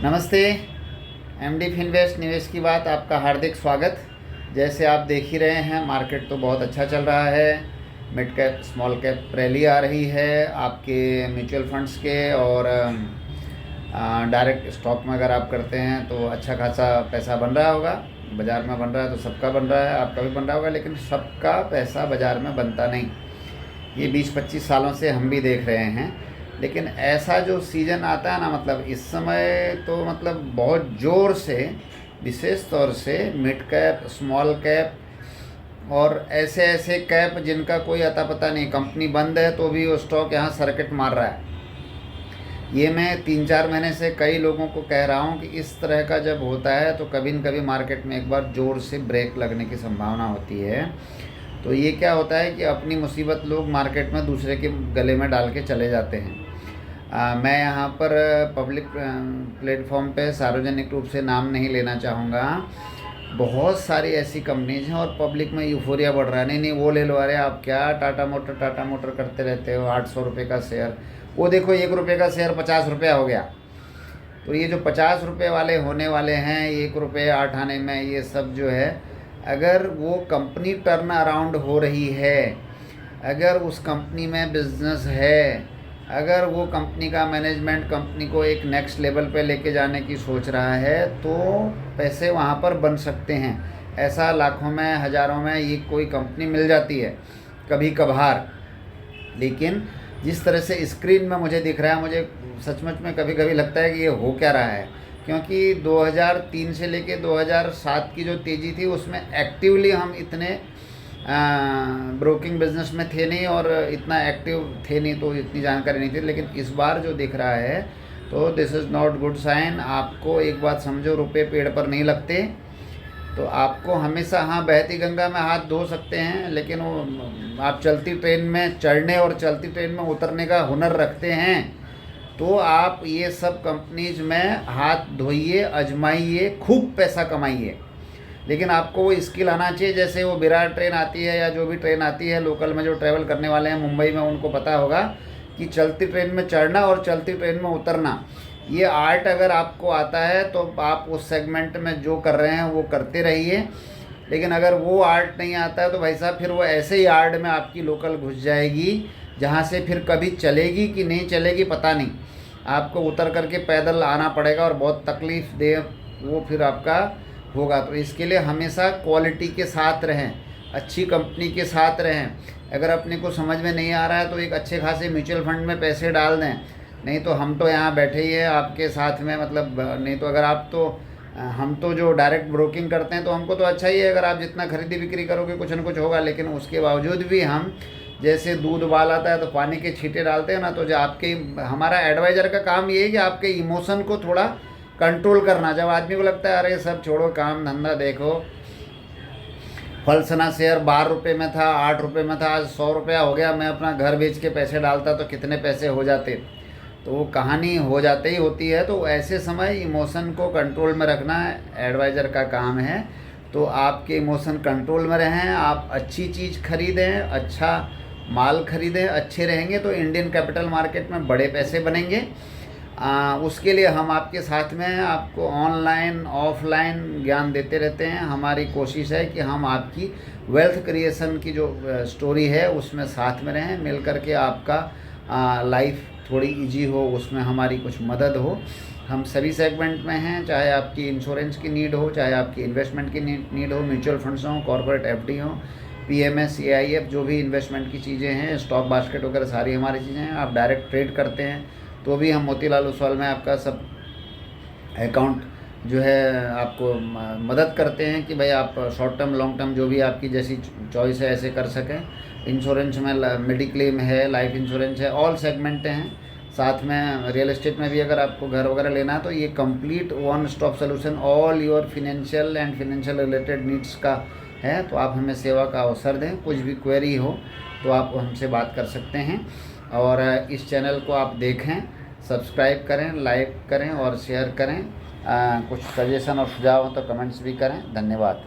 नमस्ते। MD Finvest निवेश की बात आपका हार्दिक स्वागत। जैसे आप देख ही रहे हैं, मार्केट तो बहुत अच्छा चल रहा है। Mid cap small cap rally आ रही है आपके म्यूचुअल फंड्स के, और डायरेक्ट स्टॉक में अगर आप करते हैं तो अच्छा खासा पैसा बन रहा होगा। बाज़ार में बन रहा है तो सबका बन रहा है, आपका भी बन रहा होगा, लेकिन सबका पैसा बाज़ार में बनता नहीं। ये 20-25 सालों से हम भी देख रहे हैं। लेकिन ऐसा जो सीज़न आता है ना, मतलब इस समय तो मतलब बहुत ज़ोर से, विशेष तौर से मिड कैप, स्मॉल कैप और ऐसे ऐसे कैप जिनका कोई अता पता नहीं, कंपनी बंद है तो भी वो स्टॉक यहाँ सर्किट मार रहा है। ये मैं 3-4 महीने से कई लोगों को कह रहा हूँ कि इस तरह का जब होता है तो कभी न कभी मार्केट में एक बार ज़ोर से ब्रेक लगने की संभावना होती है। तो ये क्या होता है कि अपनी मुसीबत लोग मार्केट में दूसरे के गले में डाल के चले जाते हैं। मैं यहाँ पर पब्लिक प्लेटफॉर्म पे सार्वजनिक रूप से नाम नहीं लेना चाहूँगा। बहुत सारी ऐसी कंपनीज हैं और पब्लिक में यूफोरिया बढ़ रहा है, नहीं नहीं वो ले लो, अरे आप क्या टाटा मोटर करते रहते हो, 800 रुपये का शेयर, वो देखो 1 रुपये का शेयर 50 रुपया हो गया। तो ये जो 50 रुपये वाले होने वाले हैं 1 रुपये 8 आने में, ये सब जो है, अगर वो कंपनी टर्न अराउंड हो रही है, अगर उस कंपनी में बिजनेस है, अगर वो कंपनी का मैनेजमेंट कंपनी को एक नेक्स्ट लेवल पे लेके जाने की सोच रहा है, तो पैसे वहाँ पर बन सकते हैं। ऐसा लाखों में, हज़ारों में ये कोई कंपनी मिल जाती है कभी कभार। लेकिन जिस तरह से स्क्रीन में मुझे दिख रहा है, मुझे सचमुच में कभी कभी लगता है कि ये हो क्या रहा है। क्योंकि 2003 से लेके 2007 की जो तेज़ी थी, उसमें एक्टिवली हम इतने ब्रोकिंग बिजनेस में थे नहीं और इतना एक्टिव थे नहीं, तो इतनी जानकारी नहीं थी। लेकिन इस बार जो दिख रहा है तो this is not good sign. आपको एक बात समझो, रुपए पेड़ पर नहीं लगते। तो आपको हमेशा, हाँ, बहती गंगा में हाथ धो सकते हैं, लेकिन वो आप चलती ट्रेन में चढ़ने और चलती ट्रेन में उतरने का हुनर रखते हैं, तो आप ये सब कंपनीज में हाथ धोइए, आजमाइए, खूब पैसा कमाइए। लेकिन आपको वो स्किल आना चाहिए। जैसे वो विराट ट्रेन आती है या जो भी ट्रेन आती है, लोकल में जो ट्रैवल करने वाले हैं मुंबई में, उनको पता होगा कि चलती ट्रेन में चढ़ना और चलती ट्रेन में उतरना, ये आर्ट अगर आपको आता है तो आप उस सेगमेंट में जो कर रहे हैं वो करते रहिए। लेकिन अगर वो आर्ट नहीं आता है तो भाई साहब, फिर वो ऐसे ही आर्ट में आपकी लोकल घुस जाएगी, जहाँ से फिर कभी चलेगी कि नहीं चलेगी पता नहीं। आपको उतर करके पैदल आना पड़ेगा और बहुत तकलीफ़ दे वो फिर आपका होगा। तो इसके लिए हमेशा क्वालिटी के साथ रहें, अच्छी कंपनी के साथ रहें। अगर अपने को समझ में नहीं आ रहा है तो एक अच्छे खासे म्यूचुअल फंड में पैसे डाल दें। नहीं तो हम तो यहाँ बैठे ही हैं आपके साथ में, मतलब नहीं तो अगर आप तो, हम तो जो डायरेक्ट ब्रोकिंग करते हैं तो हमको तो अच्छा ही है, अगर आप जितना खरीदी बिक्री करोगे कुछ न कुछ होगा। लेकिन उसके बावजूद भी हम, जैसे दूध उबाल आता है तो पानी के छींटे डालते हैं ना, तो जो आपके, हमारा एडवाइज़र का काम ये है कि आपके इमोशन को थोड़ा कंट्रोल करना। जब आदमी को लगता है अरे सब छोड़ो, काम धंधा देखो, फलसना शेयर 12 रुपये में था, 8 रुपये में था, आज 100 रुपया हो गया, मैं अपना घर बेच के पैसे डालता तो कितने पैसे हो जाते, तो वो कहानी हो जाते ही होती है। तो ऐसे समय इमोशन को कंट्रोल में रखना एडवाइज़र का काम है। तो आपके इमोशन कंट्रोल में रहें, आप अच्छी चीज़ खरीदें, अच्छा माल खरीदें, अच्छे रहेंगे तो इंडियन कैपिटल मार्केट में बड़े पैसे बनेंगे। उसके लिए हम आपके साथ में हैं, आपको ऑनलाइन ऑफलाइन ज्ञान देते रहते हैं। हमारी कोशिश है कि हम आपकी वेल्थ क्रिएशन की जो स्टोरी है उसमें साथ में रहें, मिल कर के आपका लाइफ थोड़ी इजी हो, उसमें हमारी कुछ मदद हो। हम सभी सेगमेंट में हैं, चाहे आपकी इंश्योरेंस की नीड हो, चाहे आपकी इन्वेस्टमेंट की नीड हो, म्यूचुअल फंड्स हों, कॉर्पोरेट एफडी हो, पीएमएस, एआईएफ, जो भी इन्वेस्टमेंट की चीज़ें हैं, स्टॉक बास्केट वगैरह सारी हमारी चीज़ें हैं। आप डायरेक्ट ट्रेड करते हैं तो भी हम मोतीलाल ओसवाल में आपका सब अकाउंट जो है आपको मदद करते हैं कि भाई आप शॉर्ट टर्म लॉन्ग टर्म जो भी आपकी जैसी चॉइस है ऐसे कर सकें। इंश्योरेंस में मेडिक्लेम है, लाइफ इंश्योरेंस है, ऑल सेगमेंट हैं। साथ में रियल एस्टेट में भी अगर आपको घर वगैरह लेना है तो ये complete one stop solution all your financial and financial related needs का है। तो आप हमें सेवा का अवसर दें, कुछ भी क्वेरी हो तो आप हमसे बात कर सकते हैं। और इस चैनल को आप देखें, सब्सक्राइब करें, लाइक करें और शेयर करें। कुछ सजेशन और सुझाव हो तो कमेंट्स भी करें। धन्यवाद।